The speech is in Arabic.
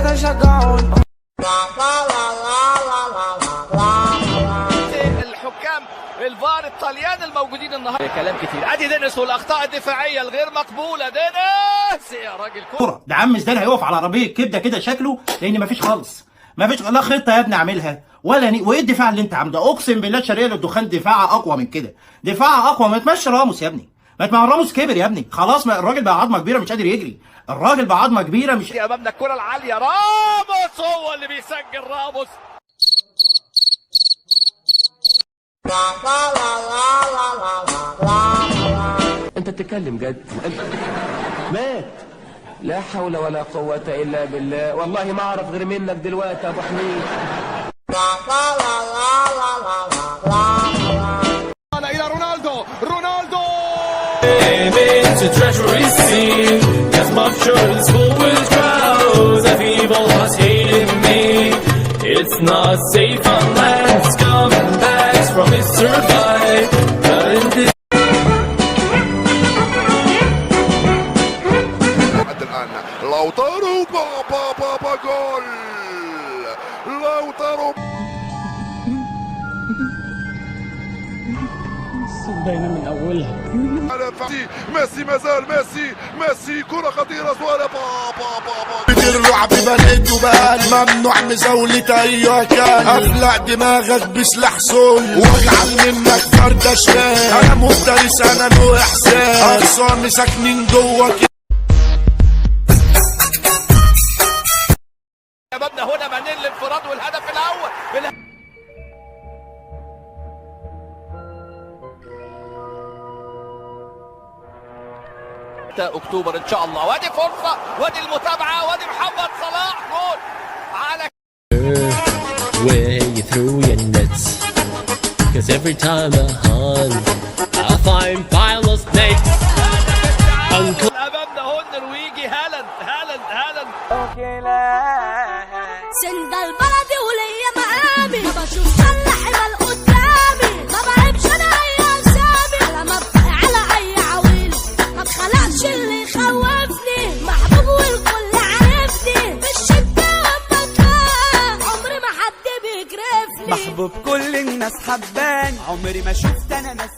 انا شجعون. الحكام الفار الطليان الموجودين النهارده كلام كتير. ادي دينيس والاخطاء الدفاعيه الغير مقبوله. دينيس يا راجل كوره ده عم زدان هيقف على عربيه كبده كده شكله، لان مفيش خالص، مفيش لا خطه يا ابني عاملها ولا وايه الدفاع اللي انت عامله؟ اقسم بالله الشرقيه للدخان دفاعها اقوى من كده، دفاعها اقوى. ما تمشي راموس يا ابني، ما راموس كبر يا ابني خلاص، ما الراجل بقى عظمه كبيره مش قادر يجري، الراجل بقى عظمه كبيره مش. امامنا الكره العاليه، راموس هو اللي بيسجل. راموس انت بتتكلم جد؟ مات. لا حول ولا قوة الا بالله. والله ما اعرف غير منك دلوقتي يا ابو حميد. الى رونالدو. رونالدو It's not safe unless scumbags from it survive. لحد الآن لوتارو بابا جول. لوتارو باينه من اولها. ميسي مازال ميسي كرة خطيرة سوالة بابا بدير لعب بلد وبان ممنوع مزاولة اي كان. افلع دماغك بسلاح سول واجعل منك فردة شمال. انا مفترس انا له احساس، اغصاني ساكنين جواك. امامنا هنا مانين الانفراد والهدف الاول. اكتوبر ان شاء الله. وادي فرصه، وادي المتابعه، وادي محمد صلاح جول على way through your nets. Cause every time I hunt, I find pile of snakes. امامنا هو النرويجي هالاند. سند البلد وليا مقامي، ما بشوف حل قدامي، ما بعرفش انا اي اسامي، على مبدأ على اي عويل، ما بخلقش اللي يخوفني، محبوب والكل عارفني، بالشدة والبكاء عمري ما حد بيكرفني، محبوب كل الناس حباني، عمري ما شفت انا ناس